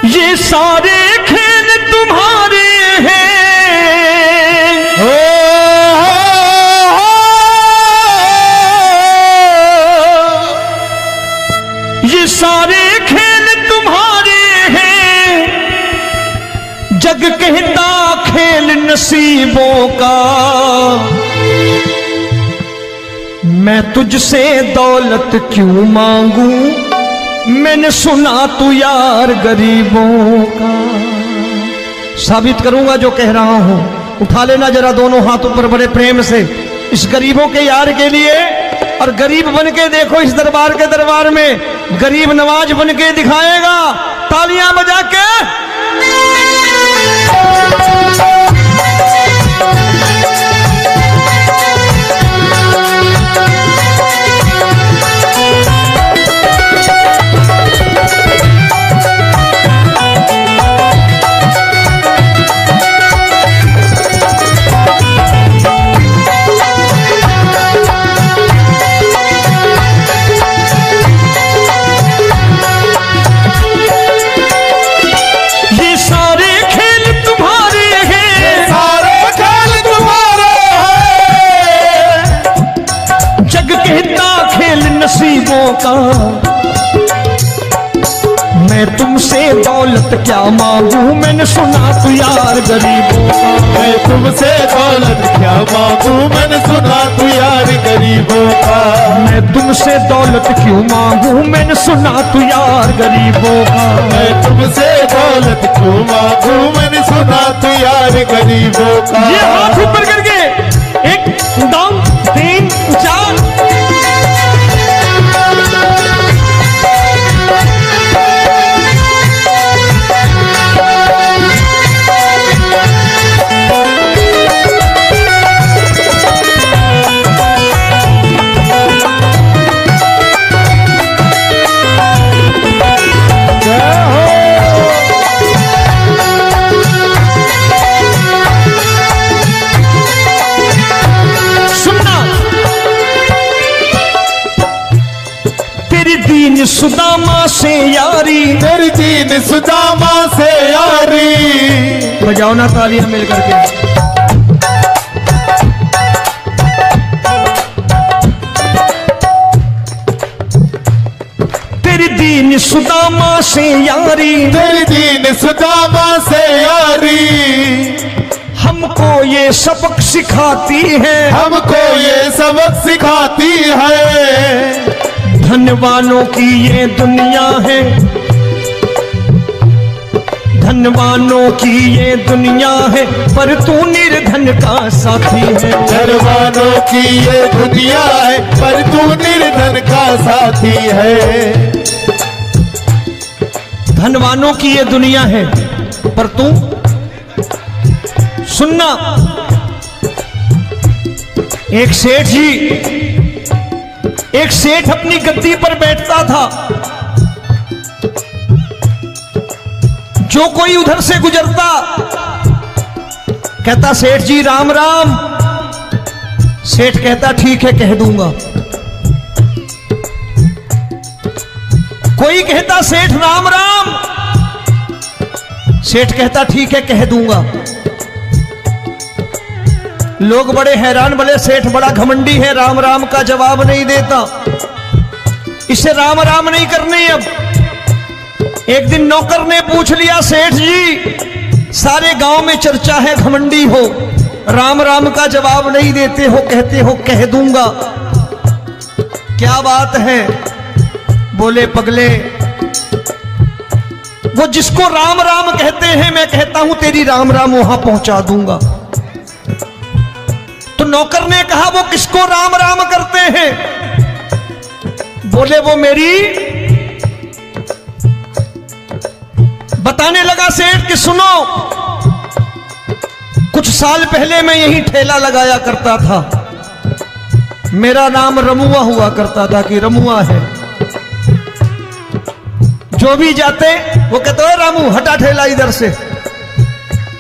ये सारे खेल तुम्हारे हैं, ये सारे खेल तुम्हारे हैं, जग कहता खेल नसीबों का। मैं तुझसे दौलत क्यों मांगू, मैंने सुना तू यार गरीबों का। साबित करूंगा जो कह रहा हूं। उठा लेना जरा दोनों हाथ ऊपर बड़े प्रेम से इस गरीबों के यार के लिए। और गरीब बन के देखो इस दरबार के दरबार में गरीब नवाज बन के दिखाएगा, तालियां बजा के। नसीबों का मैं तुमसे दौलत क्या मांगू, मैंने सुना तू यार गरीबों का। मैं तुमसे दौलत क्या मांगू, मैंने सुना तू यार गरीबों का। मैं तुमसे दौलत क्यों मांगू, मैंने सुना तू यार गरीबों का। मैं तुमसे दौलत क्यों मांगू, मैंने सुना तू यार गरीबों का। ये हाथ ऊपर करके 1 2 3 4। दीन सुदामा से यारी, तेरी दीन सुदामा से यारी। बजाओ ना तालियां मिल करके। तेरी दीन सुदामा से यारी, तेरी दीन सुदामा से यारी। हमको ये सबक सिखाती है, हमको ये सबक सिखाती है। धनवानों की ये दुनिया है, धनवानों की ये दुनिया है, पर तू निर्धन का साथी है। धनवानों की ये दुनिया है, पर तू निर्धन का साथी है। धनवानों की ये दुनिया है, पर तू सुनना। एक सेठ अपनी गद्दी पर बैठता था। जो कोई उधर से गुजरता कहता सेठ जी राम राम। सेठ कहता ठीक है कह दूंगा। कोई कहता सेठ राम राम। सेठ कहता ठीक है कह दूंगा। लोग बड़े हैरान, बोले सेठ बड़ा घमंडी है, राम राम का जवाब नहीं देता, इसे राम राम नहीं करने। अब एक दिन नौकर ने पूछ लिया, सेठ जी सारे गांव में चर्चा है घमंडी हो, राम राम का जवाब नहीं देते हो, कहते हो कह दूंगा, क्या बात है? बोले पगले, वो जिसको राम राम कहते हैं मैं कहता हूं तेरी राम राम वहां पहुंचा दूंगा। तो नौकर ने कहा वो किसको राम राम करते हैं? बोले वो मेरी। बताने लगा सेठ कि सुनो, कुछ साल पहले मैं यही ठेला लगाया करता था, मेरा नाम रमुआ हुआ करता था कि रमुआ है। जो भी जाते वो कहते हो रामू हटा ठेला इधर से,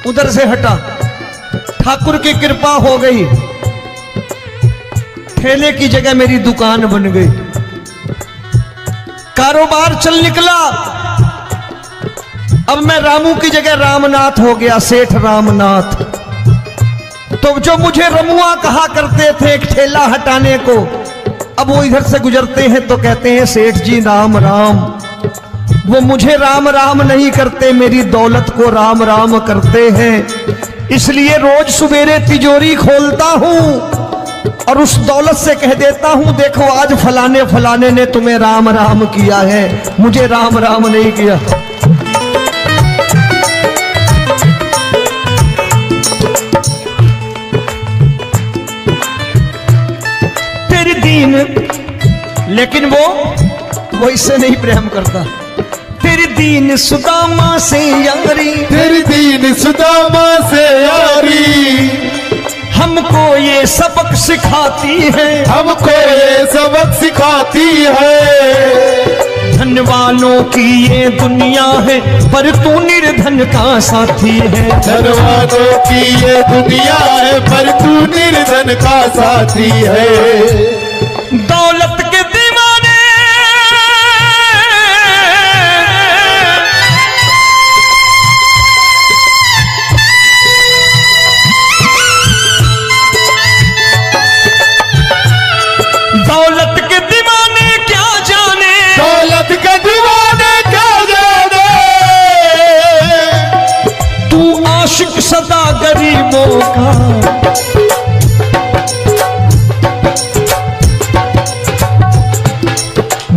उधर से हटा। ठाकुर की कृपा हो गई, ठेले की जगह मेरी दुकान बन गई, कारोबार चल निकला। अब मैं रामू की जगह रामनाथ हो गया, सेठ रामनाथ। तो जो मुझे रमुआ कहा करते थे एक ठेला हटाने को, अब वो इधर से गुजरते हैं तो कहते हैं सेठ जी राम राम। वो मुझे राम राम नहीं करते, मेरी दौलत को राम राम करते हैं। इसलिए रोज सवेरे तिजोरी खोलता हूं और उस दौलत से कह देता हूं, देखो आज फलाने फलाने ने तुम्हें राम राम किया है, मुझे राम राम नहीं किया। तेरी दीन, लेकिन वो इससे नहीं प्रेम करता। तेरी दीन सुदामा से यारी, तेरी दीन सुदामा से यारी, हमको ये सबक सिखाती है, हमको ये सबक सिखाती है। धन वालों की ये दुनिया है, पर तू निर्धन का साथी है। धन वालों की ये दुनिया है, पर तू निर्धन का साथी है। दौलत के दीवाने दौलत के दीवाने क्या जाने, दौलत के दीवाने क्या जाने। तू आशिक सदा गरीबों का।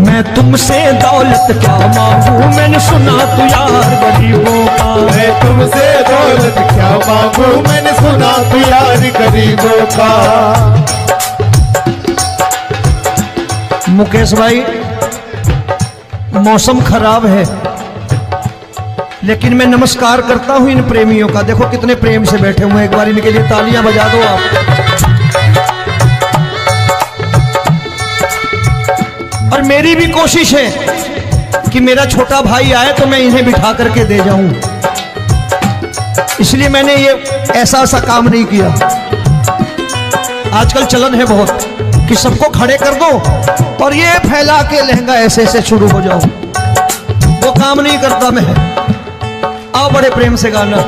मैं तुमसे दौलत क्या मांगू, मैंने सुना तू यार गरीबों का। मैं तुमसे दौलत क्या मांगू, मैंने सुना तू यार गरीबों का। मुकेश भाई, मौसम खराब है, लेकिन मैं नमस्कार करता हूं इन प्रेमियों का। देखो कितने प्रेम से बैठे हुए हैं, एक बार इनके लिए तालियां बजा दो आप। और मेरी भी कोशिश है कि मेरा छोटा भाई आए तो मैं इन्हें बिठा करके दे जाऊं, इसलिए मैंने ये ऐसा काम नहीं किया। आजकल चलन है बहुत कि सबको खड़े कर दो और ये फैला के लहंगा ऐसे ऐसे शुरू हो जाओ, वो काम नहीं करता मैं। आओ बड़े प्रेम से गाना।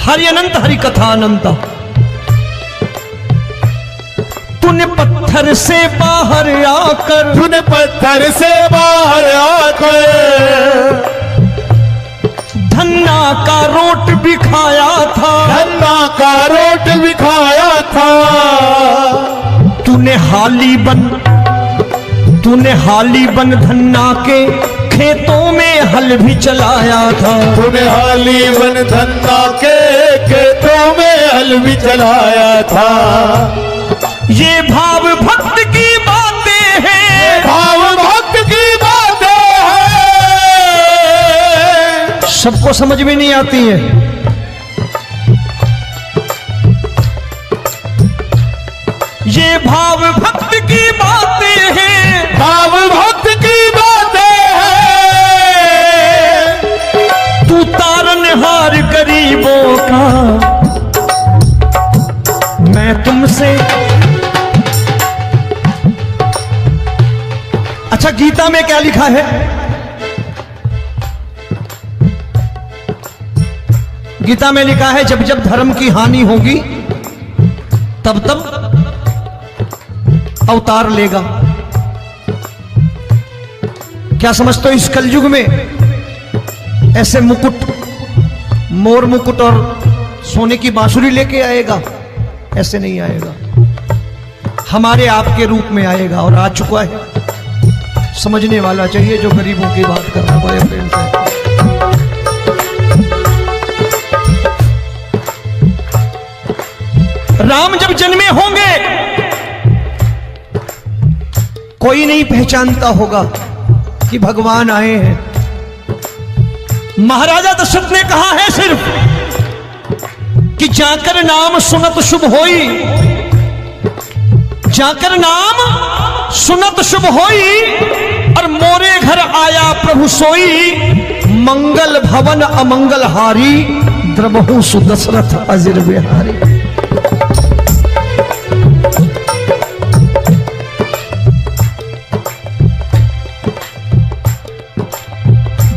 हरि अनंत हरि कथा अनंत। तूने पत्थर से बाहर आकर, तूने पत्थर से बाहर आकर धन्ना का रोट भी खाया था, धन्ना का रोट भी खाया था। तूने हाली बन धन्ना के खेतों में हल भी चलाया था। तूने हाली बन धन्ना के खेतों में हल भी चलाया था। ये भाव भक्त की बातें हैं, भाव भक्त की बातें हैं। सबको समझ में नहीं आती है। ये भाव भक्त की बातें हैं, भाव भक्त की बातें हैं। तू तारनहार गरीबों का, मैं तुमसे। अच्छा, गीता में क्या लिखा है? गीता में लिखा है जब जब धर्म की हानि होगी तब तब अवतार लेगा। क्या समझते हो, इस कलयुग में ऐसे मुकुट, मोर मुकुट और सोने की बांसुरी लेके आएगा? ऐसे नहीं आएगा, हमारे आपके रूप में आएगा और आ चुका है। समझने वाला चाहिए जो गरीबों की बात कर रहा है बड़े प्रेम से। राम जब जन्मे होंगे कोई नहीं पहचानता होगा, कि भगवान आए हैं। महाराजा दशरथ ने कहा है सिर्फ कि जाकर नाम सुनत शुभ होई, जाकर नाम सुनत शुभ होई, और मोरे घर आया प्रभु सोई, मंगल भवन अमंगल हारी, द्रबहु सुदशरथ अजिर बिहारी।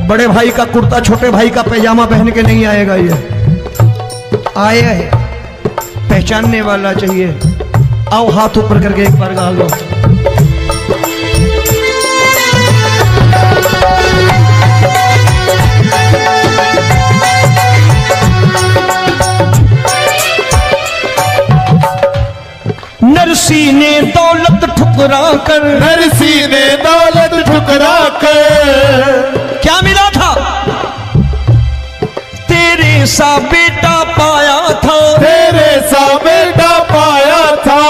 बड़े भाई का कुर्ता छोटे भाई का पैजामा पहन के नहीं आएगा, ये आया है पहचानने वाला चाहिए। आओ हाथ ऊपर करके एक बार गा लो। नरसी ने दौलत ठुकरा कर, नरसी ने दौलत ठुकरा कर, क्या मिला था? तेरे सा बेटा पाया था, तेरे सा बेटा पाया था।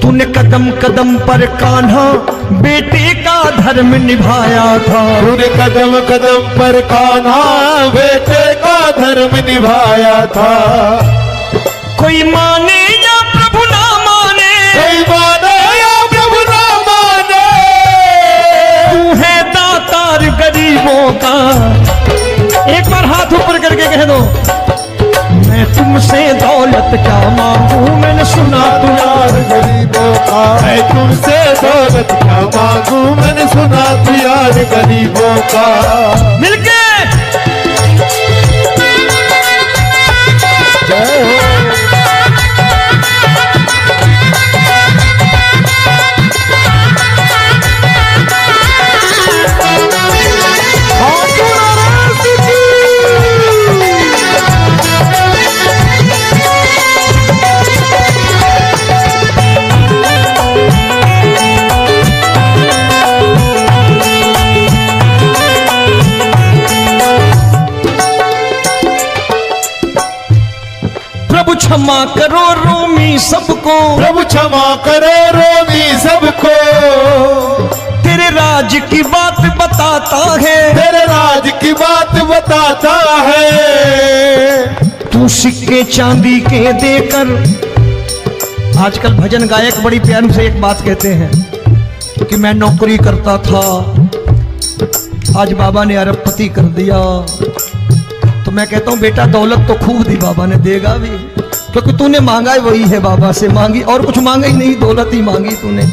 तूने कदम कदम पर कान्हा बेटे का धर्म निभाया था, तूने कदम कदम पर कान्हा बेटे का धर्म निभाया था। कोई माने या प्रभु ना माने, कोई माने या प्रभु ना माने, तू है दातार गरीबों का। एक बार हाथ ऊपर करके कह दो, मैं तुमसे दौलत क्या मांगू, मैंने सुना तू यार गरीबों का। मैं तुमसे दौलत क्या मांगू, मैंने सुना तू यार गरीबों का। मिलके जय हो। प्रभु क्षमा करो रोमी सबको, प्रभु क्षमा करो रोमी सबको। तेरे राज की बात बताता है, तेरे राज की बात बताता है। तू सिक्के चांदी के देकर। आजकल भजन गायक बड़ी प्यार से एक बात कहते हैं कि मैं नौकरी करता था, आज बाबा ने अरबपति कर दिया। तो मैं कहता हूं बेटा दौलत तो खूब दी बाबा ने, देगा भी, क्योंकि तूने मांगा ही वही है, बाबा से मांगी, और कुछ मांगा ही नहीं, दौलत ही मांगी तूने।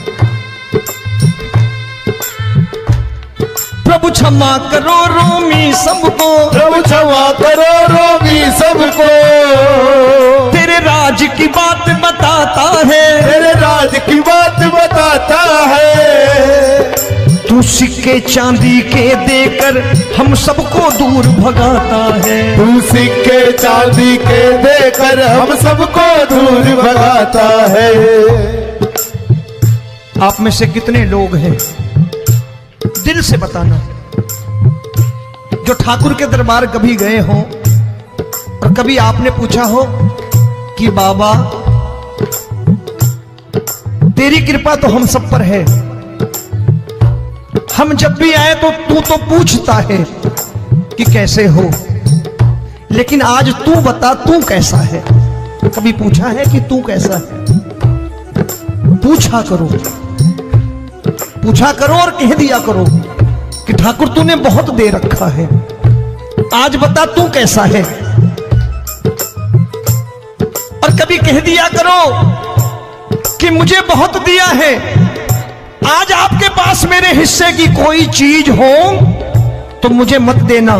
प्रभु क्षमा करो रोमी सबको, प्रभु क्षमा करो रोमी सबको। तेरे राज की बात बताता है, तेरे राज की बात बताता है। तू सिक्के चांदी के देकर हम सबको दूर भगाता है। तू सिक्के चांदी के देकर हम सबको दूर भगाता है। आप में से कितने लोग हैं, दिल से बताना, जो ठाकुर के दरबार कभी गए हो और कभी आपने पूछा हो कि बाबा तेरी कृपा तो हम सब पर है, हम जब भी आए तो तू तो पूछता है कि कैसे हो, लेकिन आज तू बता तू कैसा है। कभी पूछा है कि तू कैसा है? पूछा करो, पूछा करो और कह दिया करो कि ठाकुर तूने बहुत दे रखा है, आज बता तू कैसा है। और कभी कह दिया करो कि मुझे बहुत दिया है, आज आपके पास मेरे हिस्से की कोई चीज हो तो मुझे मत देना,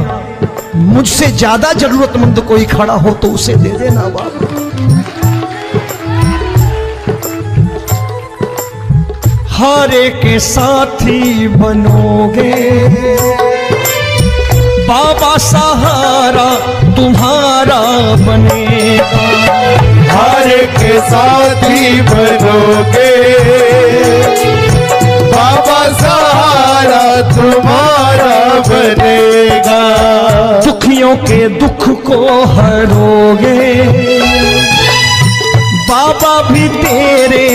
मुझसे ज्यादा जरूरतमंद कोई खड़ा हो तो उसे दे देना बाबा। हारे के साथी बनोगे बाबा, सहारा तुम्हारा बनेगा। हारे के साथी बनोगे बाबा, सहारा तुम्हारा बनेगा। दुखियों के दुख को हरोगे बाबा, भी तेरे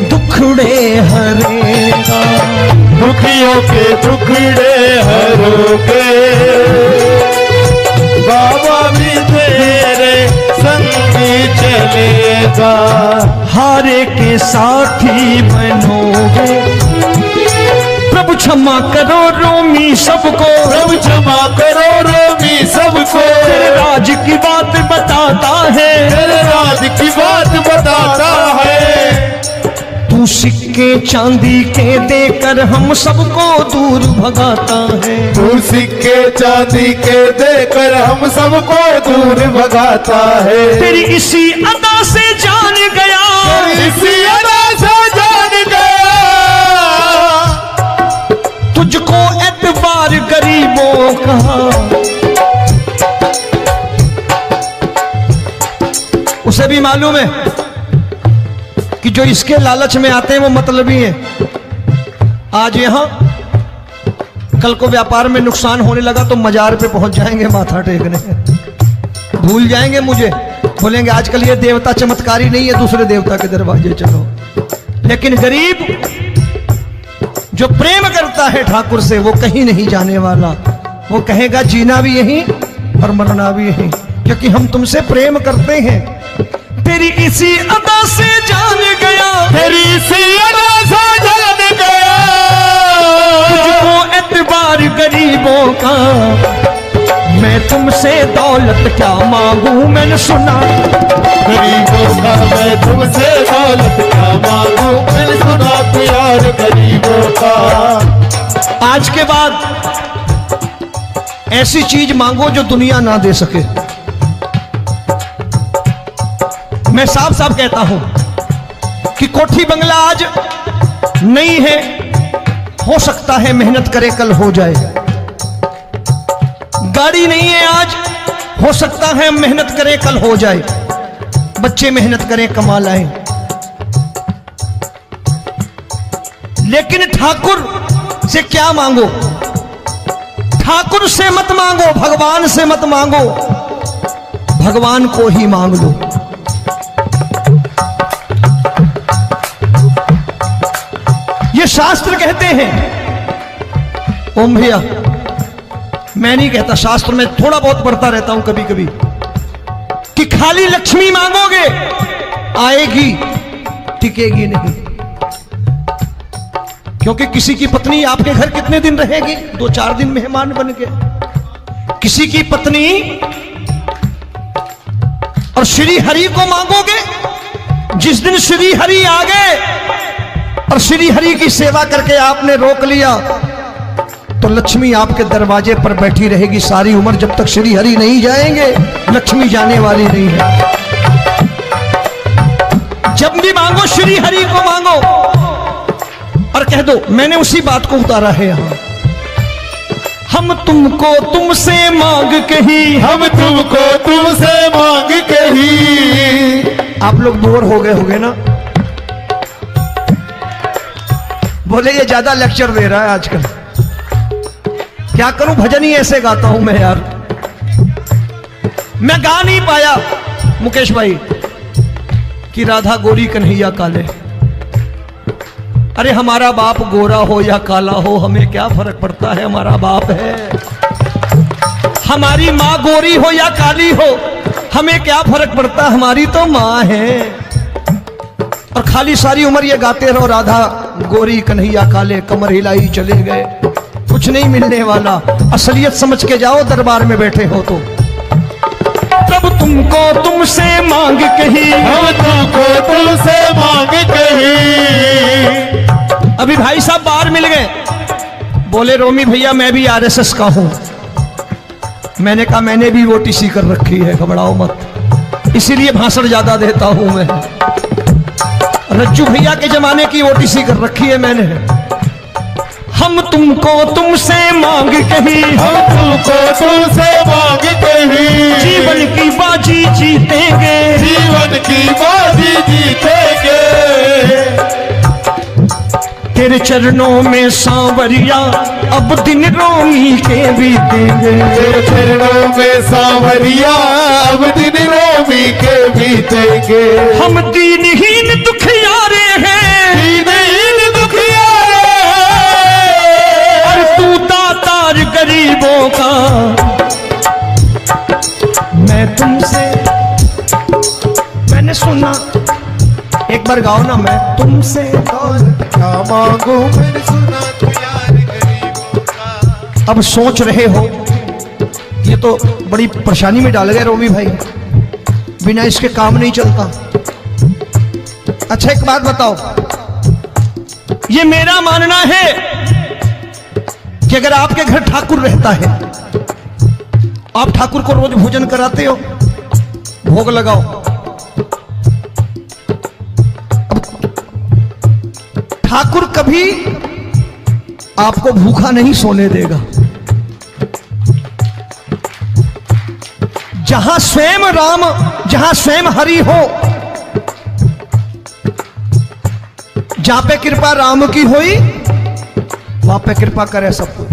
दुखड़े हरेगा। के टुकड़े हरोगे, बाबा भी तेरे संगी चलेगा। हारे के साथी बनोगे, प्रभु क्षमा करो रोमी सबको, प्रभु क्षमा करो रोमी सबको। तेरे राज की बात बताता है, तेरे राज की बात बताता है। तू सिक्के चांदी के देकर हम सबको दूर भगाता है। तू सिक्के चांदी के देकर हम सबको दूर भगाता है। तेरी इसी अदा से जान गया, इसी अदा से जान गया, तुझको एतबार गरीबों का। उसे भी मालूम है कि जो इसके लालच में आते हैं वो मतलबी हैं। आज यहां कल को व्यापार में नुकसान होने लगा तो मजार पे पहुंच जाएंगे माथा टेकने, भूल जाएंगे मुझे, बोलेंगे आजकल ये देवता चमत्कारी नहीं है, दूसरे देवता के दरवाजे चलो। लेकिन गरीब जो प्रेम करता है ठाकुर से वो कहीं नहीं जाने वाला, वो कहेगा जीना भी यहीं और मरना भी यहीं, क्योंकि हम तुमसे प्रेम करते हैं। तेरी इसी अदा से जान गया, तेरी इसी अदा से जान गया, तुझको एतबार गरीबों का। मैं तुमसे दौलत क्या मांगू, मैंने सुना गरीबों का। मैं तुमसे दौलत क्या मांगू, मैंने सुना प्यार गरीबों का। आज के बाद ऐसी चीज मांगो जो दुनिया ना दे सके। मैं साफ साफ कहता हूं कि कोठी बंगला आज नहीं है, हो सकता है मेहनत करे कल हो जाए। गाड़ी नहीं है आज, हो सकता है मेहनत करें कल हो जाए। बच्चे मेहनत करें कमा लाएं, लेकिन ठाकुर से क्या मांगो? ठाकुर से मत मांगो, भगवान से मत मांगो, भगवान को ही मांग लो। ये शास्त्र कहते हैं, ओम भैया मैं नहीं कहता, शास्त्र में थोड़ा बहुत पढ़ता रहता हूं कभी कभी, कि खाली लक्ष्मी मांगोगे आएगी, टिकेगी नहीं। क्योंकि किसी की पत्नी आपके घर कितने दिन रहेगी? 2-4 दिन मेहमान बन के। किसी की पत्नी और श्री हरि को मांगोगे, जिस दिन श्री हरि आ गए और श्री हरि की सेवा करके आपने रोक लिया तो लक्ष्मी आपके दरवाजे पर बैठी रहेगी सारी उम्र। जब तक श्री हरि नहीं जाएंगे लक्ष्मी जाने वाली नहीं है। जब भी मांगो श्री हरि को मांगो और कह दो मैंने उसी बात को उतारा है यहां। हम तुमको तुमसे मांग कही, हम तुमको तुमसे मांग कही। आप लोग बोर हो गए होंगे ना, बोले ये ज्यादा लेक्चर दे रहा है आजकल। क्या करूं, भजन ही ऐसे गाता हूं मैं यार। मैं गा नहीं पाया मुकेश भाई कि राधा गोरी कन्हैया काले। अरे हमारा बाप गोरा हो या काला हो हमें क्या फर्क पड़ता है, हमारा बाप है। हमारी माँ गोरी हो या काली हो हमें क्या फर्क पड़ता, हमारी तो माँ है। और खाली सारी उम्र ये गाते रहो राधा गोरी कन्हैया काले, कमर हिलाई चले गए, कुछ नहीं मिलने वाला। असलियत समझ के जाओ दरबार में बैठे हो तो। तब तुमको तुमसे मांग कही, हम तुमको तुमसे मांग कही। अभी भाई साहब बाहर मिल गए, बोले रोमी भैया मैं भी आरएसएस का हूं। मैंने कहा मैंने भी ओटीसी कर रखी है, घबराओ मत, इसीलिए भाषण ज्यादा देता हूं मैं। रज्जू भैया के जमाने की ओटीसी कर रखी है मैंने। हम तुमको तुमसे मांग कही, हम तुमको तुमसे मांग कही। जीवन की बाजी जीतेंगे, जीवन की बाजी जीतेंगे। तेरे चरणों में सांवरिया अब दिन रोमी के बीतेंगे। तेरे चरणों में सांवरिया अब दिन रोमी के बीतेंगे। हम दीनहीन दुखियारे हैं, दीनहीन दुखियारे, एक बार गाओ ना, मैं तुमसे दौलत क्या मांगू मैंने सुना तू यार गरीबों का। अब सोच रहे हो ये तो बड़ी परेशानी में डाल गए रोमी भाई, बिना इसके काम नहीं चलता। अच्छा एक बात बताओ, ये मेरा मानना है कि अगर आपके घर ठाकुर रहता है, आप ठाकुर को रोज भोजन कराते हो, भोग लगाओ, अब ठाकुर कभी आपको भूखा नहीं सोने देगा। जहां स्वयं राम, जहां स्वयं हरि हो, जहां पे कृपा राम की हुई वहां पे कृपा करे सबको,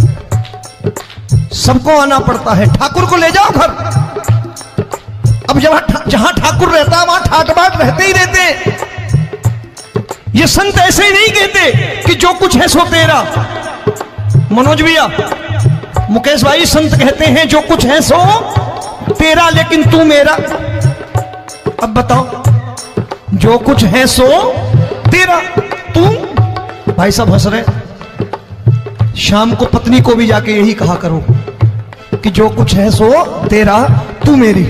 सबको आना पड़ता है। ठाकुर को ले जाओ घर। अब जहां ठाकुर रहता है वहां ठाट बाट रहते ही रहते। ये संत ऐसे ही नहीं कहते कि जो कुछ है सो तेरा। मनोज भैया, मुकेश भाई, संत कहते हैं जो कुछ है सो तेरा लेकिन तू मेरा। अब बताओ, जो कुछ है सो तेरा, तू। भाई साहब हंस रहे। शाम को पत्नी को भी जाके यही कहा करो कि जो कुछ है सो तेरा, तू मेरी।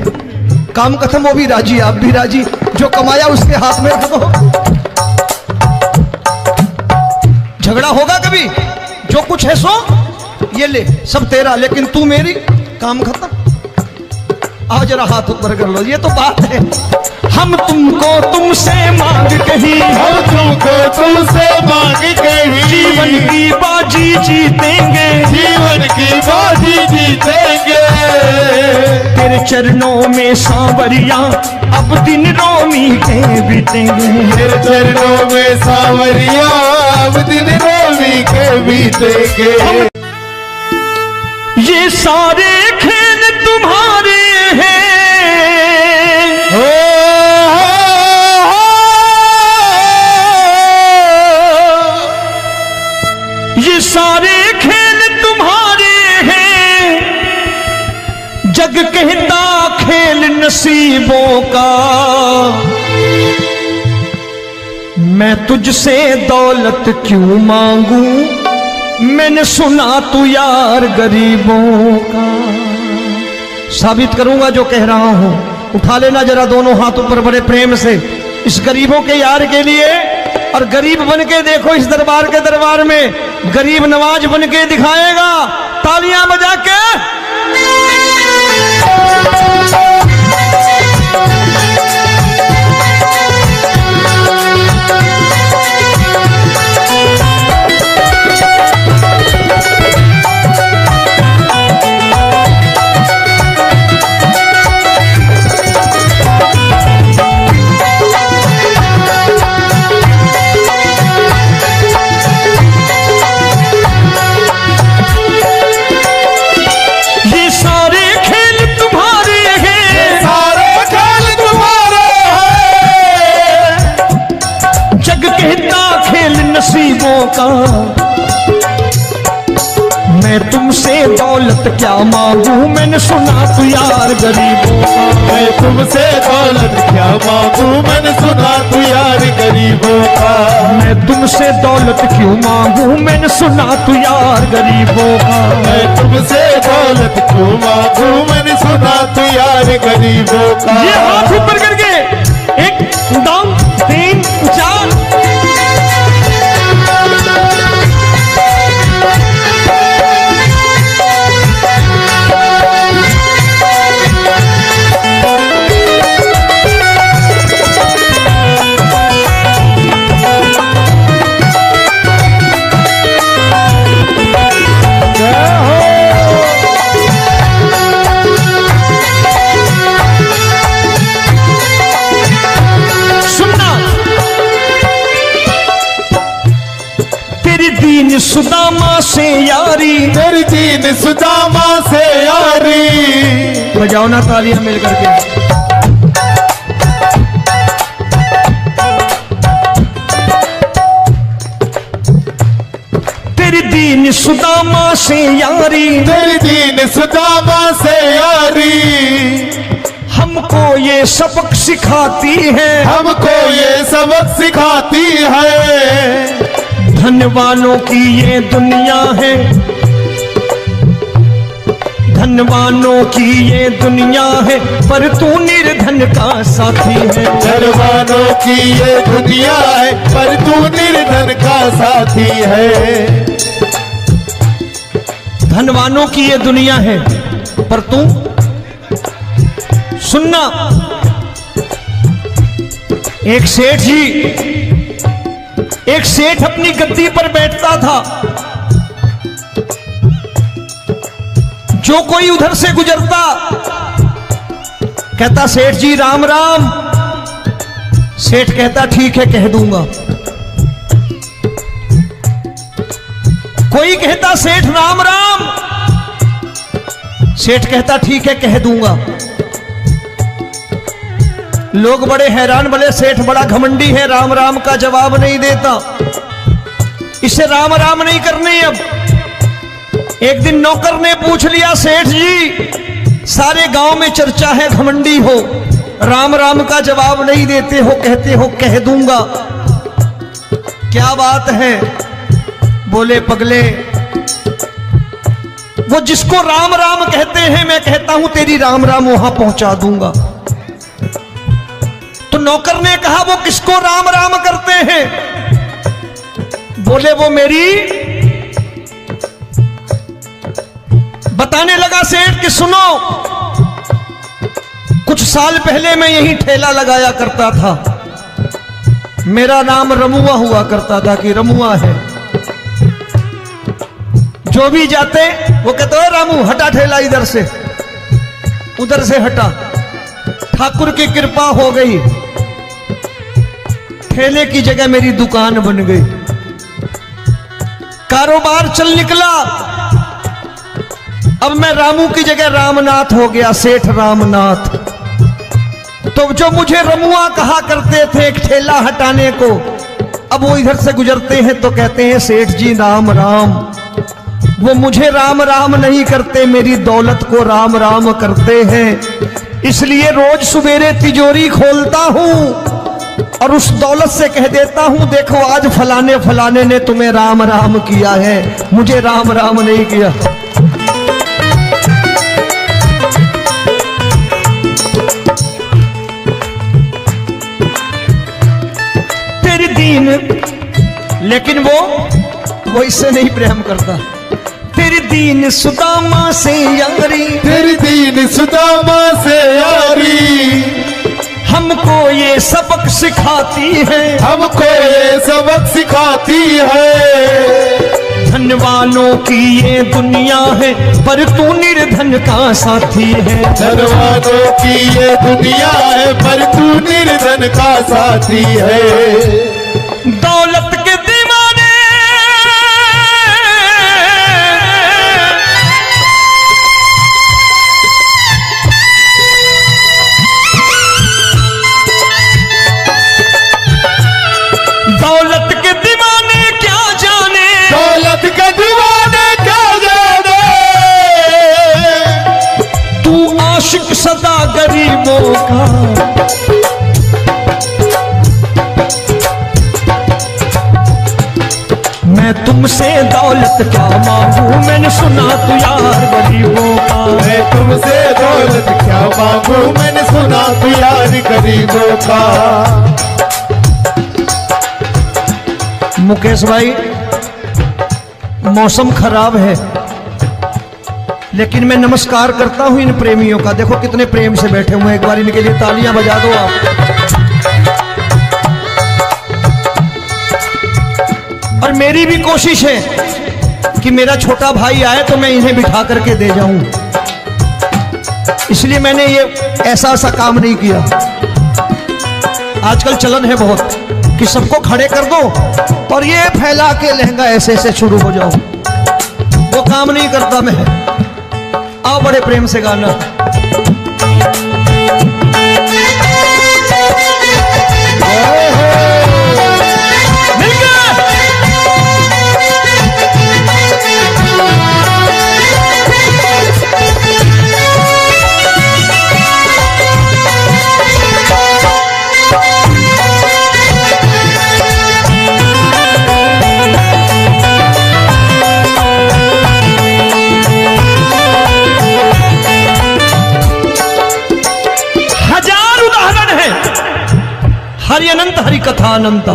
काम खत्म, वो भी राजी, आप भी राजी। जो कमाया उसके हाथ में रख दो। झगड़ा होगा कभी? जो कुछ है सो ये ले, सब तेरा लेकिन तू मेरी। काम खत्म। आओ जरा हाथ ऊपर कर लो, ये तो बात है। हम तुमको तुमसे मांग कहीं, हम तुमको तुमसे मांग कहीं, जीवन की बाजी जीतेंगे, जीवन की बाजी जीतेंगे। तेरे चरणों में सांवरिया अब दिन रोमी के बीतेंगे। तेरे चरणों में सांवरिया अब दिन रोमी के बीतेंगे। ये सारे खेल तुम्हारे हैं, ये सारे खेल तुम्हारे हैं। जग कहता खेल नसीबों का, मैं तुझसे दौलत क्यों मांगू, मैंने सुना तू यार गरीबों का। साबित करूंगा जो कह रहा हूं। उठा लेना जरा दोनों हाथ ऊपर बड़े प्रेम से इस गरीबों के यार के लिए। और गरीब बन के देखो इस दरबार के दरबार में, गरीब नवाज बन के दिखाएगा, तालियां बजा के। नसीबों का, मैं तुमसे दौलत क्या मांगू, मैंने सुना तू यार गरीबों का। मैं तुमसे दौलत क्या मांगू, मैंने सुना तू यार गरीबों का। मैं तुमसे दौलत क्यों मांगू, मैंने सुना तू यार गरीबों का। मैं तुमसे दौलत क्यों मांगू, मैंने सुना तू यार गरीबों का। ये हाथ ऊपर करके 1 2 3 4। दीन सुदामा से यारी, तेरी दीन सुदामा से यारी। बजाओ ना तालियां मिल करके। तेरी दीन सुदामा से यारी, तेरी दीन सुदामा से यारी। हम हमको ये सबक सिखाती है, हमको ये सबक सिखाती है। धनवानों की ये दुनिया है, धनवानों की ये दुनिया है, पर तू निर्धन का साथी है। धनवानों की ये दुनिया है, पर तू निर्धन का साथी है। धनवानों की ये दुनिया है, पर तू सुनना। एक सेठ जी, एक सेठ अपनी गद्दी पर बैठता था। जो कोई उधर से गुजरता कहता सेठ जी राम राम। सेठ कहता ठीक है कह दूंगा। कोई कहता सेठ राम राम। सेठ कहता ठीक है कह दूंगा। लोग बड़े हैरान, बोले सेठ बड़ा घमंडी है, राम राम का जवाब नहीं देता, इसे राम राम नहीं करने। अब एक दिन नौकर ने पूछ लिया सेठ जी सारे गांव में चर्चा है घमंडी हो, राम राम का जवाब नहीं देते हो, कहते हो कह दूंगा, क्या बात है? बोले पगले वो जिसको राम राम कहते हैं मैं कहता हूं तेरी राम राम वहां पहुंचा दूंगा। तो नौकर ने कहा वो किसको राम राम करते हैं? बोले वो मेरी। बताने लगा सेठ कि सुनो, कुछ साल पहले मैं यही ठेला लगाया करता था, मेरा नाम रमुआ हुआ करता था कि रमुआ है। जो भी जाते वो कहते हो रामू हटा ठेला इधर से, उधर से हटा। ठाकुर की कृपा हो गई, ठेले की जगह मेरी दुकान बन गई, कारोबार चल निकला। अब मैं रामू की जगह रामनाथ हो गया, सेठ रामनाथ। तो जो मुझे रमुआ कहा करते थे एक ठेला हटाने को, अब वो इधर से गुजरते हैं तो कहते हैं सेठ जी राम राम। वो मुझे राम राम नहीं करते, मेरी दौलत को राम राम करते हैं। इसलिए रोज सवेरे तिजोरी खोलता हूं और उस दौलत से कह देता हूं देखो आज फलाने फलाने ने तुम्हें राम राम किया है, मुझे राम राम नहीं किया। तेरी दीन, लेकिन वो इससे नहीं प्रेम करता। तेरी दीन सुदामा से यारी, तेरी दीन सुदामा से यारी, हमको ये सबक सिखाती है, हमको ये सबक सिखाती है। धनवानों की ये दुनिया है, पर तू निर्धन का साथी है। धनवानों की ये दुनिया है, पर तू निर्धन का साथी है। दौलत के दीवाने दौलत के दीवाने क्या जाने, दौलत के दीवाने क्या जाने, तू आशिक सदा गरीबों का। मैं तुमसे दौलत क्या मांगू, मैंने सुना तू यार गरीबों का। मैं तुमसे दौलत क्या मांगू, मैंने सुना तू यार गरीबों का। मुकेश भाई मौसम खराब है, लेकिन मैं नमस्कार करता हूं इन प्रेमियों का। देखो कितने प्रेम से बैठे हुए हैं, एक बार इनके लिए तालियां बजा दो आप। और मेरी भी कोशिश है कि मेरा छोटा भाई आए तो मैं इन्हें बिठा करके दे जाऊं, इसलिए मैंने ये ऐसा काम नहीं किया। आजकल चलन है बहुत कि सबको खड़े कर दो और ये फैला के लहंगा ऐसे ऐसे शुरू हो जाओ, वो काम नहीं करता मैं। आओ बड़े प्रेम से गाना। हरि अनंत हरि कथा अनंत।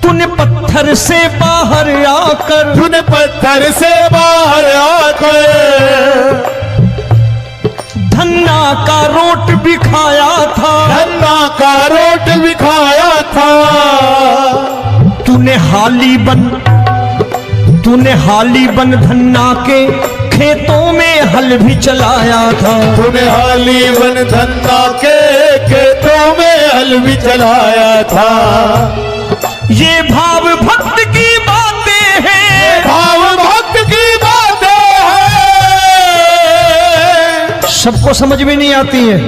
तूने पत्थर से बाहर आकर, तूने पत्थर से बाहर आकर धन्ना का रोट भी खाया था, धन्ना का रोट भी खाया था। तूने हाली बन धन्ना के खेतों में हल भी चलाया था। तूने हाली बन धन्ना के खेतों में हल भी चलाया था। ये भाव भक्त की बातें हैं, भाव भक्त की बातें हैं। सबको समझ में नहीं आती है।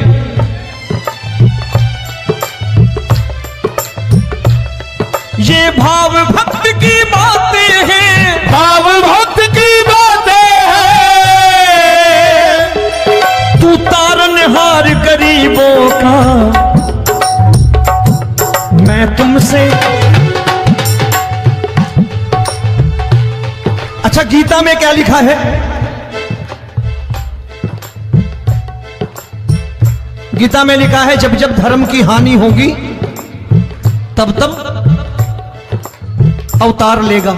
ये भाव भक्त की बातें हैं, भाव भक्त की बातें हैं। तू तारनहार गरीबों का, मैं तुमसे। अच्छा, गीता में क्या लिखा है? गीता में लिखा है जब जब धर्म की हानि होगी तब तब अवतार लेगा।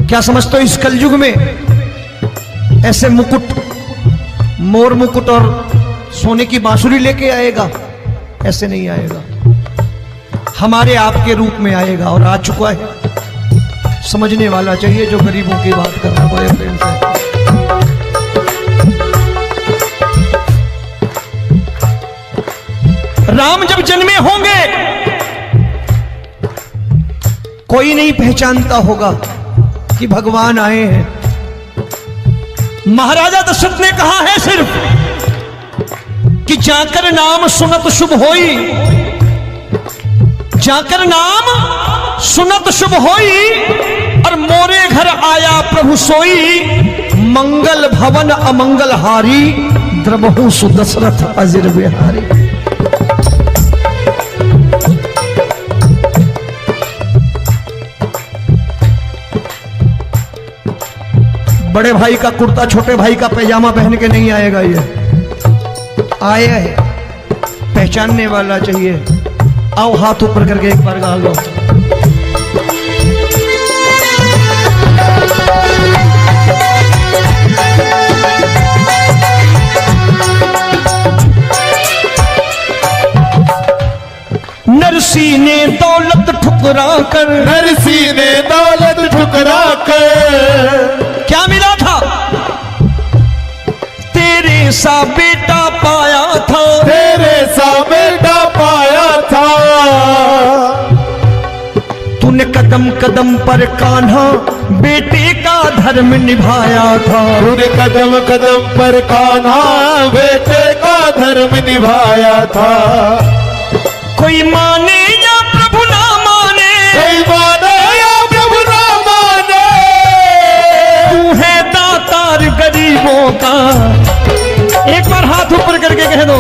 क्या समझते हो इस कलयुग में ऐसे मुकुट, मोर मुकुट और सोने की बांसुरी लेके आएगा? ऐसे नहीं आएगा, हमारे आपके रूप में आएगा और आ चुका है। समझने वाला चाहिए जो गरीबों की बात कर रहा है प्रेम से। राम जब जन्मे होंगे कोई नहीं पहचानता होगा कि भगवान आए हैं। महाराजा दशरथ ने कहा है सिर्फ कि जाकर नाम सुनत शुभ होई, जाकर नाम सुनत शुभ होई, और मोरे घर आया प्रभु सोई, मंगल भवन अमंगल हारी, द्रबहु सुदशरथ अजिर बिहारी। बड़े भाई का कुर्ता छोटे भाई का पैजामा पहन के नहीं आएगा, ये आया है, पहचानने वाला चाहिए। आओ हाथ ऊपर करके एक बार गा लो। नरसी ने दौलत ठुकरा कर, नरसी ने दौलत ठुकरा कर क्या मिला था? तेरे सा बेटा पाया था, तेरे सा बेटा पाया था। तूने कदम कदम पर कान्हा बेटे का धर्म निभाया था, तूने कदम कदम पर कान्हा बेटे का धर्म निभाया था। कोई माने या प्रभु ना माने, कोई माने या प्रभु ना माने, तू है दातार गरीबों का। एक बार हाथ ऊपर करके कह दो,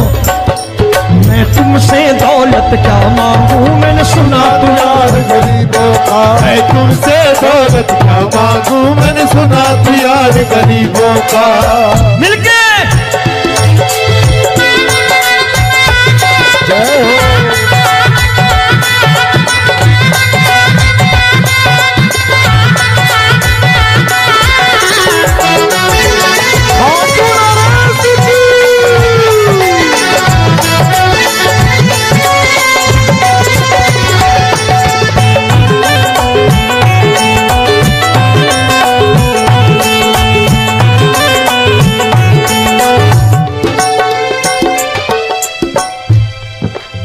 मैं तुमसे दौलत क्या मांगू, मैंने सुना तू यार गरीबों का। मैं तुमसे दौलत क्या मांगू, मैंने सुना तू यार गरीबों का। मिलके जय हो।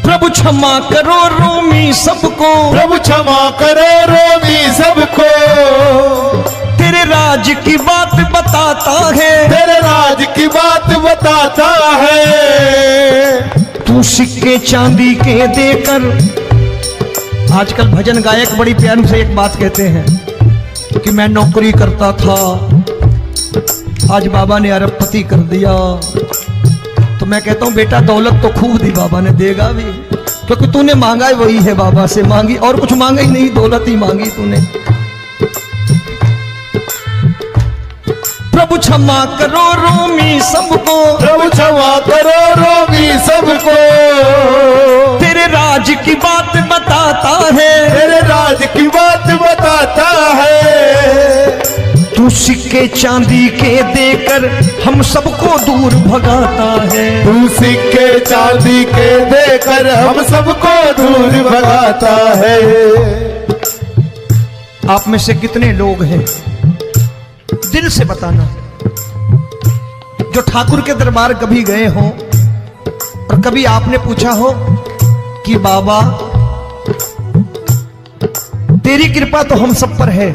प्रभु क्षमा करो रोमी सबको, प्रभु क्षमा करो रोमी सबको। तेरे राज की बात बताता है, तेरे राज की बात बताता है। तू सिक्के चांदी के देकर। आजकल भजन गायक बड़ी प्यार से एक बात कहते हैं कि मैं नौकरी करता था, आज बाबा ने अरबपति कर दिया। तो मैं कहता हूं बेटा दौलत तो खूब दी बाबा ने, देगा भी, क्योंकि तूने मांगा है वही है बाबा से मांगी, और कुछ मांगा ही नहीं, दौलत ही मांगी तूने। प्रभु क्षमा करो रोमी सबको, प्रभु क्षमा करो रोमी सबको। तेरे राज की बात बताता है, तेरे राज की बात बताता है। तू सिक्के चांदी के देकर हम सबको दूर भगाता है। तू सिक्के चांदी के देकर हम सबको दूर भगाता है। आप में से कितने लोग हैं, दिल से बताना, जो ठाकुर के दरबार कभी गए हो और कभी आपने पूछा हो कि बाबा तेरी कृपा तो हम सब पर है,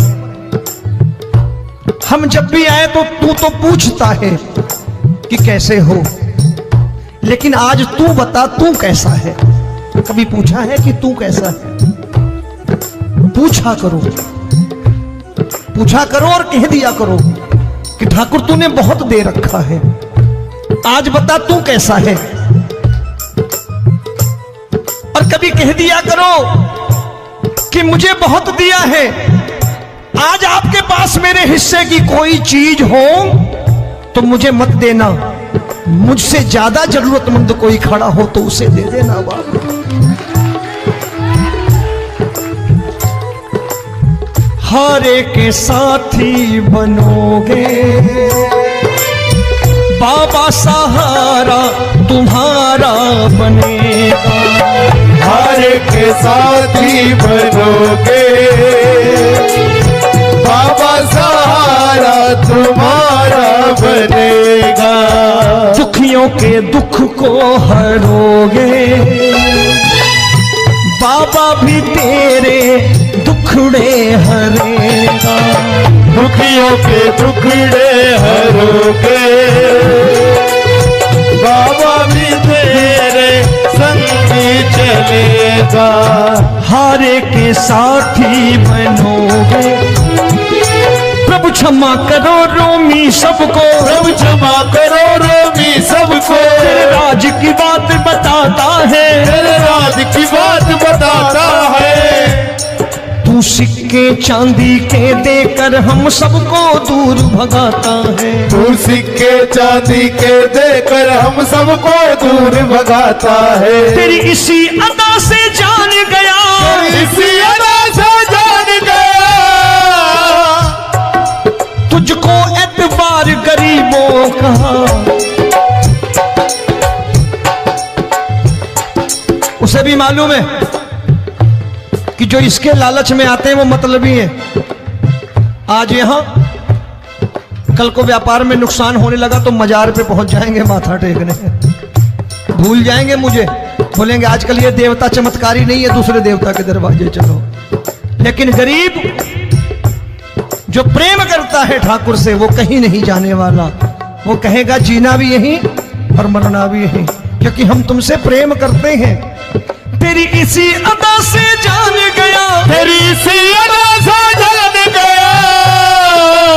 हम जब भी आए तो तू तो पूछता है कि कैसे हो, लेकिन आज तू बता तू कैसा है। कभी पूछा है कि तू कैसा है? पूछा करो, पूछा करो और कह दिया करो कि ठाकुर तूने बहुत दे रखा है, आज बता तू कैसा है। और कभी कह दिया करो कि मुझे बहुत दिया है, आज आपके पास मेरे हिस्से की कोई चीज हो तो मुझे मत देना, मुझसे ज्यादा जरूरतमंद कोई खड़ा हो तो उसे दे देना बाबा। हारे के साथी बनोगे बाबा, सहारा तुम्हारा बनेगा। हारे के साथी बनोगे बाबा, सहारा तुम्हारा बनेगा। दुखियों के दुख को हरोगे बाबा, भी तेरे दुखड़े हरेगा। दुखियों के दुखड़े हरोगे बाबा, भी तेरे संगी चलेगा। हारे के साथी बनोगे, प्रभु क्षमा करो रोमी सबको, प्रभु क्षमा करो रोमी सबको। तेरे राज की बात बताता है, तेरे राज की बात बताता है। तू सिक्के चांदी के देकर हम सबको दूर भगाता है। तू सिक्के चांदी के देकर हम सबको दूर भगाता है। तेरी इसी अदा से जान गया, इसी अदा से जान गया, तुझको एतबार गरीबों का। उसे भी मालूम है कि जो इसके लालच में आते हैं वो मतलबी हैं। आज यहां कल को व्यापार में नुकसान होने लगा तो मजार पे पहुंच जाएंगे माथा टेकने, भूल जाएंगे मुझे, बोलेंगे आजकल ये देवता चमत्कारी नहीं है, दूसरे देवता के दरवाजे चलो। लेकिन गरीब जो प्रेम करता है ठाकुर से वो कहीं नहीं जाने वाला, वो कहेगा जीना भी यहीं और मरना भी यहीं, क्योंकि हम तुमसे प्रेम करते हैं। तेरी इसी अदा से जान गया, तेरी इसी अदा से जान गया,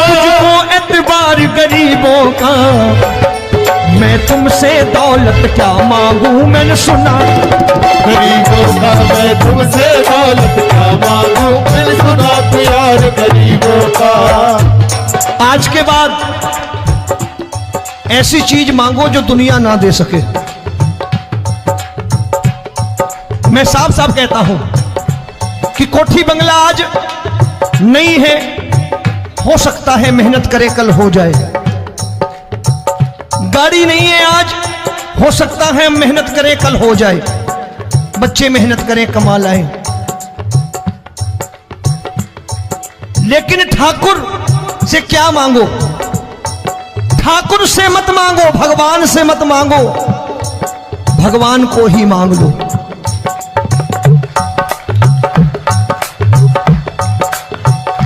तुझको एतबार गरीबों का। मैं तुमसे दौलत क्या मांगू, मैंने सुना गरीबों का। मैं तुमसे दौलत क्या मांगू, मैंने सुना प्यार गरीबों का। आज के बाद ऐसी चीज मांगो जो दुनिया ना दे सके। मैं साफ साफ कहता हूं कि कोठी बंगला आज नहीं है, हो सकता है मेहनत करे कल हो जाए। गाड़ी नहीं है आज, हो सकता है मेहनत करे कल हो जाए। बच्चे मेहनत करें कमा लाएं, लेकिन ठाकुर से क्या मांगो? ठाकुर से मत मांगो, भगवान से मत मांगो, भगवान को ही मांग लो।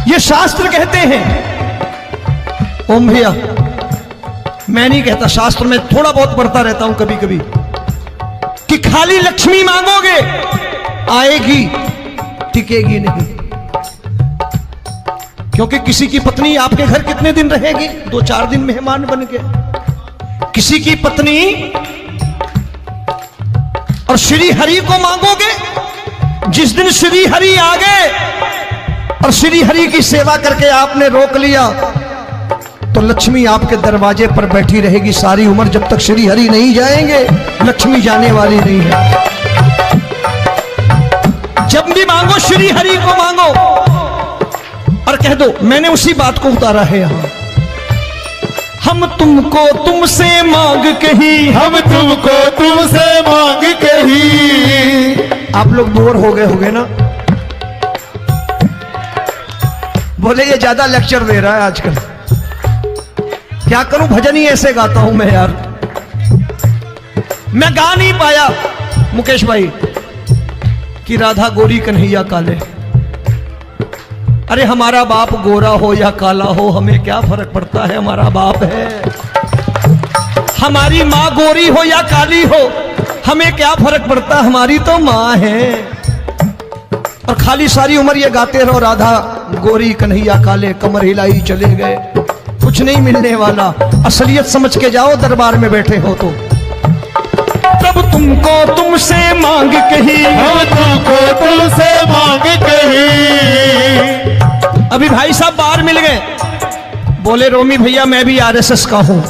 ये शास्त्र कहते हैं। ओम भैया, मैं नहीं कहता, शास्त्र में थोड़ा बहुत पढ़ता रहता हूं कभी कभी, कि खाली लक्ष्मी मांगोगे आएगी, टिकेगी नहीं। क्योंकि किसी की पत्नी आपके घर कितने दिन रहेगी? 2-4 दिन मेहमान बन के। किसी की पत्नी और श्री हरि को मांगोगे, जिस दिन श्री हरि आ गए और श्री हरि की सेवा करके आपने रोक लिया, तो लक्ष्मी आपके दरवाजे पर बैठी रहेगी सारी उम्र, जब तक श्री हरि नहीं जाएंगे लक्ष्मी जाने वाली नहीं है। जब भी मांगो श्री हरि को मांगो और कह दो मैंने उसी बात को उतारा है यहां। हम तुमको तुमसे मांग कही, हम तुमको तुमसे मांग कही। आप लोग बोर हो गए होंगे ना, बोले ये ज्यादा लेक्चर दे रहा है आजकल। क्या करूं, भजन ही ऐसे गाता हूं मैं यार। मैं गा नहीं पाया मुकेश भाई कि राधा गोरी कन्हैया काले। अरे हमारा बाप गोरा हो या काला हो हमें क्या फर्क पड़ता है, हमारा बाप है। हमारी माँ गोरी हो या काली हो हमें क्या फर्क पड़ता, हमारी तो माँ है। और खाली सारी उम्र ये गाते रहो राधा गोरी कन्हैया काले, कमर हिलाई चले गए, कुछ नहीं मिलने वाला। असलियत समझ के जाओ दरबार में बैठे हो तो। तब तुमको तुमसे मांग कही, हम तुमको तुमसे मांग कही। अभी भाई साहब बाहर मिल गए, बोले रोमी भैया मैं भी आरएसएस का हूं।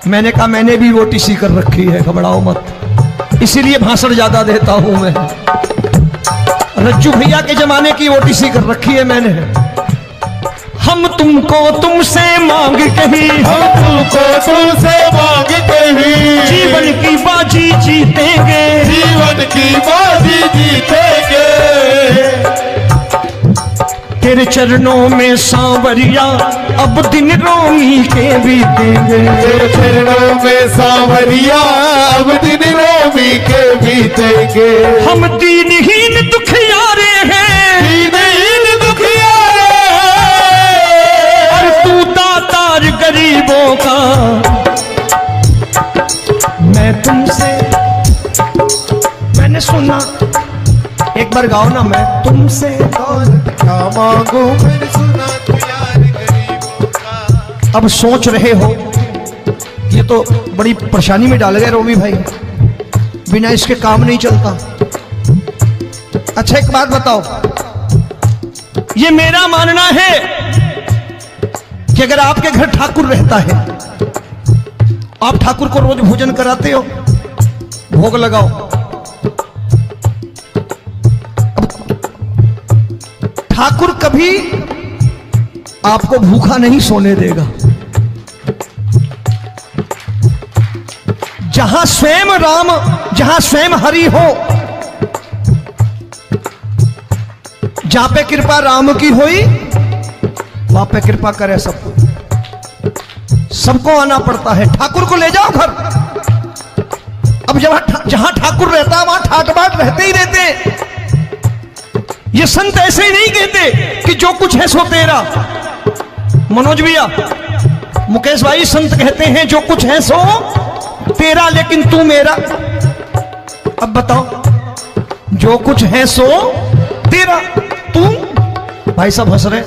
मैंने कहा मैंने भी ओटीसी कर रखी है, घबराओ मत, इसीलिए भाषण ज्यादा देता हूं मैं। रज्जू भैया के जमाने की ओटीसी कर रखी है मैंने। हम तुमको तुमसे मांग कही, हम तुमको तुमसे मांग कही। जीवन की बाजी जीतेंगे, जीवन की बाजी जीतेंगे। तेरे चरणों में सांवरिया अब दिन रोमी के बीतेंगे। तेरे चरणों में सांवरिया अब दिन रोमी के बीतेंगे। हम दीनहीन दुखियारे हैं, दीनहीन दुखियारे और तू दातार गरीबों का। मैं तुमसे, मैंने सुना, एक बार गाओ ना, मैं तुमसे क्या मांगू मैंने सुना तू यार गरीबों का। अब सोच रहे हो ये तो बड़ी परेशानी में डाल गए रोमी भाई, बिना इसके काम नहीं चलता। अच्छा एक बात बताओ, ये मेरा मानना है कि अगर आपके घर ठाकुर रहता है, आप ठाकुर को रोज भोजन कराते हो, भोग लगाओ, ठाकुर कभी आपको भूखा नहीं सोने देगा। जहां स्वयं राम, जहां स्वयं हरि हो, जहां पे कृपा राम की हुई वहां पे कृपा करे सबको। सबको आना पड़ता है, ठाकुर को ले जाओ घर। अब जहां ठाकुर रहता है वहां ठाट बाट रहते ही रहते। ये संत ऐसे ही नहीं कहते कि जो कुछ है सो तेरा। मनोज भैया, मुकेश भाई, संत कहते हैं जो कुछ है सो तेरा लेकिन तू मेरा। अब बताओ, जो कुछ है सो तेरा, तू। भाई साहब हंस रहे।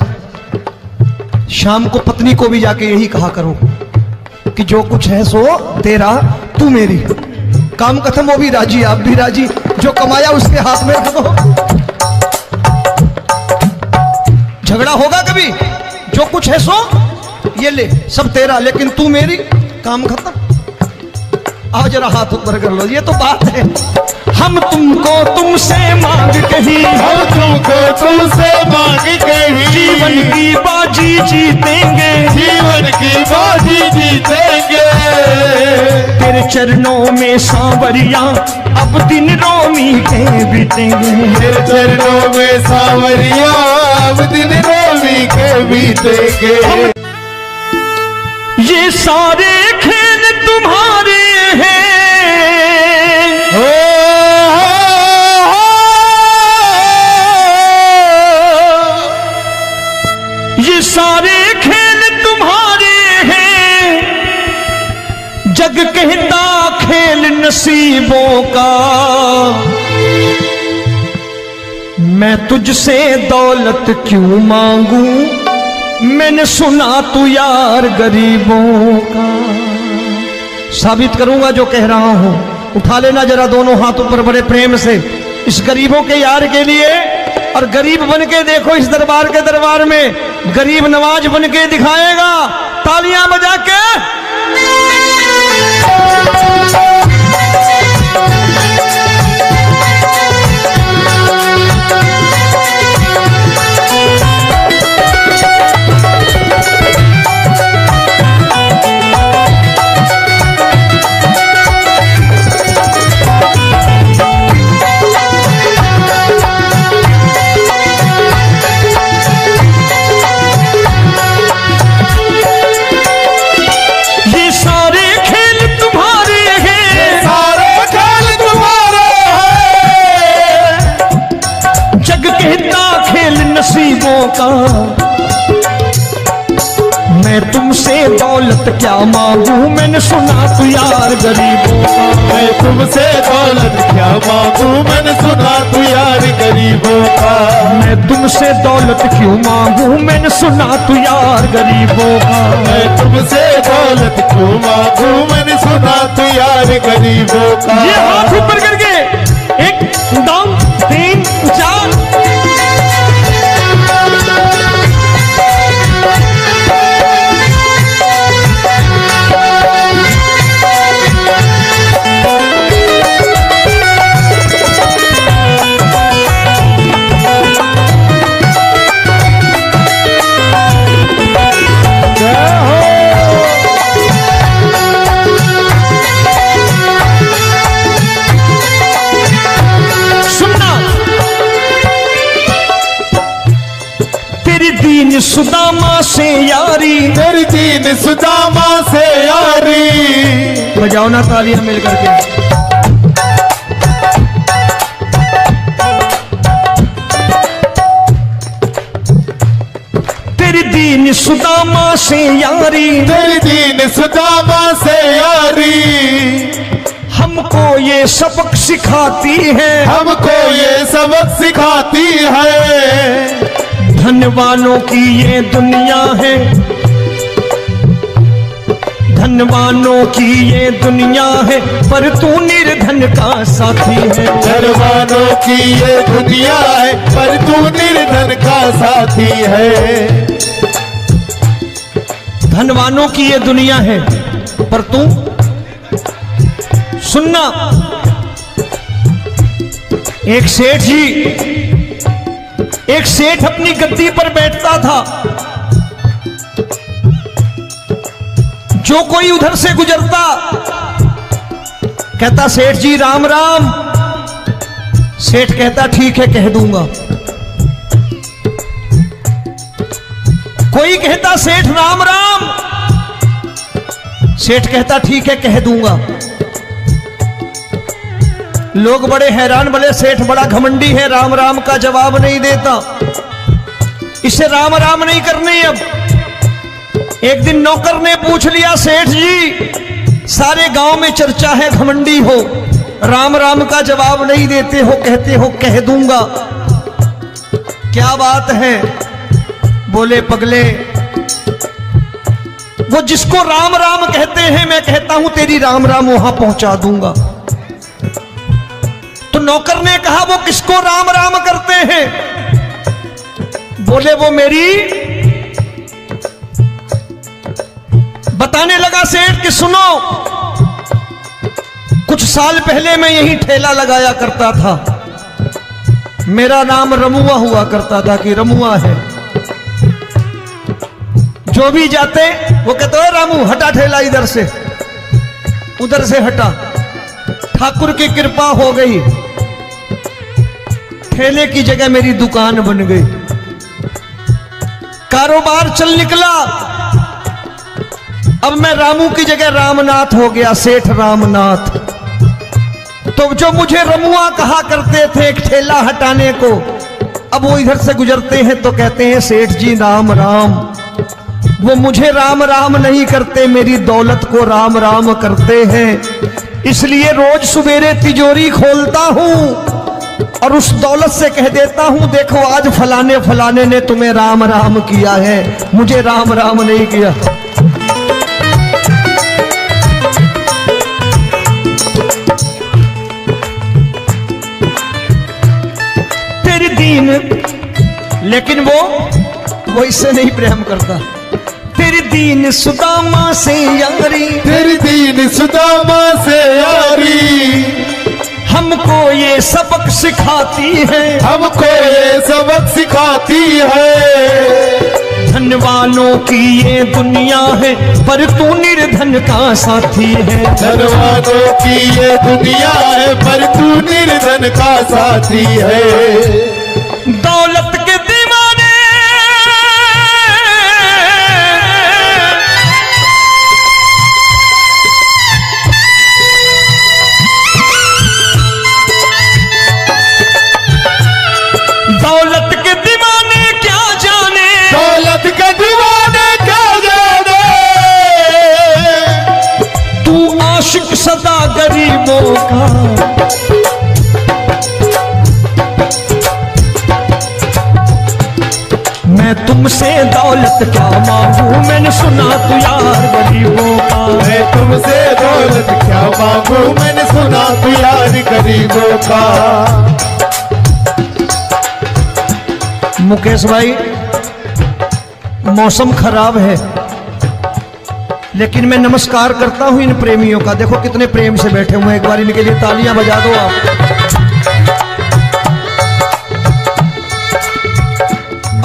शाम को पत्नी को भी जाके यही कहा करो कि जो कुछ है सो तेरा, तू मेरी। काम खत्म, वो भी राजी, आप भी राजी, जो कमाया उसके हाथ में रख दो। झगड़ा होगा कभी, जो कुछ है सो ये ले, सब तेरा लेकिन तू मेरी, काम खत्म। आओ जरा हाथ ऊपर कर लो, ये तो बात है। हम तुमको तुमसे मांग कही, हम तुमको तुमसे मांग कही। जीवन की बाजी जीतेंगे, जीवन की बाजी जीतेंगे। तेरे चरणों में सांवरिया अब दिन रोमी के बीतेंगे। तेरे चरणों में सांवरिया अब दिन रोमी के बीतेंगे। ये सारे खेल तुम्हारे हैं, ये सारे खेल तुम्हारे हैं। जग कहता खेल नसीबों का, मैं तुझसे दौलत क्यों मांगू, मैंने सुना तू यार गरीबों का। साबित करूंगा जो कह रहा हूं। उठा लेना जरा दोनों हाथ ऊपर बड़े प्रेम से इस गरीबों के यार के लिए, और गरीब बन के देखो इस दरबार के दरबार में गरीब नवाज बन के दिखाएगा, तालियां बजा के। नसीबों का मैं तुमसे दौलत क्या मांगू, मैंने सुना तू यार गरीबों का। मैं तुमसे दौलत क्या मांगू, मैंने सुना तू यार गरीबों का। मैं तुमसे दौलत क्यों मांगू, मैंने सुना तू यार गरीबों का। मैं तुमसे दौलत क्यों मांगू, मैंने सुना तू यार गरीबों का। ये हाथ ऊपर करके 1 2 3 4। दीन सुदामा से यारी, तेरी दीन सुदामा से यारी। बजाओ ना तालियां मिल करके। तेरी दीन सुदामा से यारी, तेरी दीन सुदामा से यारी। हमको ये सबक सिखाती है, हमको ये सबक सिखाती है। धनवानों की ये दुनिया है, धनवानों की ये दुनिया है, पर तू निर्धन का साथी है। धनवानों की ये दुनिया है, पर तू निर्धन का साथी है। धनवानों की ये दुनिया है, पर तू सुनना। एक सेठ अपनी गद्दी पर बैठता था। जो कोई उधर से गुजरता कहता सेठ जी राम राम। सेठ कहता ठीक है कह दूंगा। कोई कहता सेठ राम राम। सेठ कहता ठीक है कह दूंगा। लोग बड़े हैरान, बोले सेठ बड़ा घमंडी है, राम राम का जवाब नहीं देता, इसे राम राम नहीं करनी। अब एक दिन नौकर ने पूछ लिया सेठ जी सारे गांव में चर्चा है घमंडी हो, राम राम का जवाब नहीं देते हो, कहते हो कह दूंगा, क्या बात है? बोले पगले वो जिसको राम राम कहते हैं मैं कहता हूं तेरी राम राम वहां पहुंचा दूंगा। तो नौकर ने कहा वो किसको राम राम करते हैं? बोले वो मेरी। बताने लगा सेठ कि सुनो, कुछ साल पहले मैं यही ठेला लगाया करता था, मेरा नाम रमुआ हुआ करता था कि रमुआ है। जो भी जाते वो कहते हो रामू हटा ठेला इधर से, उधर से हटा। ठाकुर की कृपा हो गई, ठेले की जगह मेरी दुकान बन गई, कारोबार चल निकला। अब मैं रामू की जगह रामनाथ हो गया, सेठ रामनाथ। तो जो मुझे रमुआ कहा करते थे एक ठेला हटाने को, अब वो इधर से गुजरते हैं तो कहते हैं सेठ जी राम राम। वो मुझे राम राम नहीं करते, मेरी दौलत को राम राम करते हैं। इसलिए रोज सवेरे तिजोरी खोलता हूं और उस दौलत से कह देता हूं देखो आज फलाने फलाने ने तुम्हें राम राम किया है, मुझे राम राम नहीं किया। तेरी दीन, लेकिन वो वो इससे नहीं प्रेम करता। तेरी दीन सुदामा से यारी, तेरी दीन सुदामा से यारी, हमको ये सबक सिखाती है, हमको ये सबक सिखाती है। धन वालों की ये दुनिया है, पर तू निर्धन का साथी है। धन वालों की ये दुनिया है, पर तू निर्धन का साथी है। दौलत के दीवाने दौलत के दीवाने क्या जाने, दौलत के दीवाने क्या जाने, तू आशिक सदा गरीबों का। मैं तुमसे दौलत क्या मांगू, मैंने सुना तू यार गरीबों का। मैं तुमसे दौलत क्या मांगू, मैंने सुना तू यार गरीबों का। मुकेश भाई, मौसम खराब है, लेकिन मैं नमस्कार करता हूं इन प्रेमियों का। देखो कितने प्रेम से बैठे हुए हैं, एक बार इनके लिए तालियां बजा दो आप।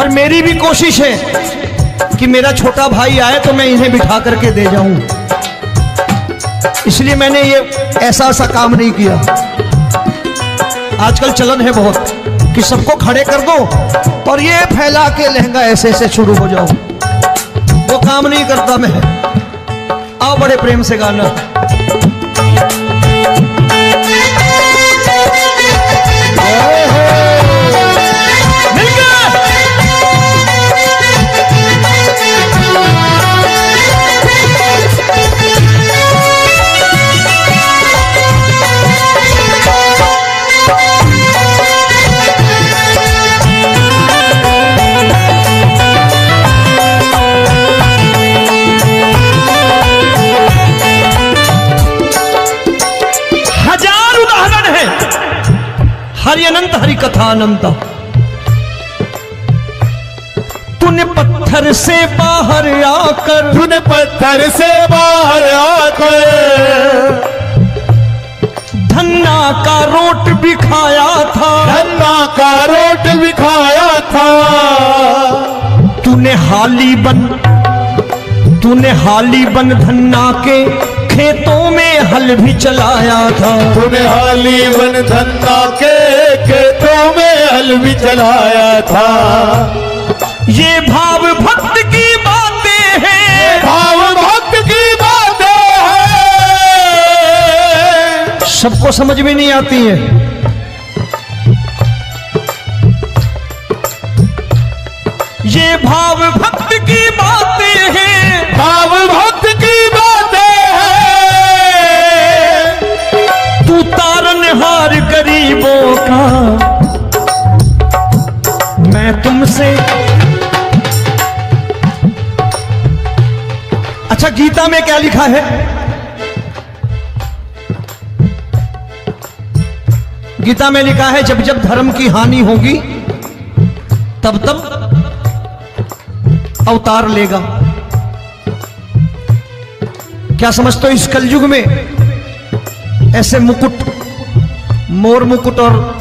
और मेरी भी कोशिश है कि मेरा छोटा भाई आए तो मैं इन्हें बिठा करके दे जाऊं, इसलिए मैंने ये ऐसा काम नहीं किया। आजकल चलन है बहुत कि सबको खड़े कर दो और ये फैला के लहंगा ऐसे ऐसे शुरू हो जाओ, वो काम नहीं करता मैं। आओ बड़े प्रेम से गाना। हरि अनंत हरि कथा अनंत। तूने पत्थर से बाहर आकर, तूने पत्थर से बाहर आकर धन्ना का रोट भी खाया था, धन्ना का रोट भी खाया था। तूने हाली बन धन्ना के खेतों में हल भी चलाया था। तूने हाली बन धन्ना के खेतों में हल भी चलाया था। ये भाव भक्त की बातें हैं, भाव भक्त की बातें हैं, सबको समझ में नहीं आती है। ये भाव भक्त की बातें हैं, भाव भक्त की बातें हैं। तू तारनहार गरीबों का, मैं तुमसे। अच्छा, गीता में क्या लिखा है? गीता में लिखा है जब जब धर्म की हानि होगी तब तब अवतार लेगा। क्या समझते हो इस कलयुग में ऐसे मुकुट, मोर मुकुट और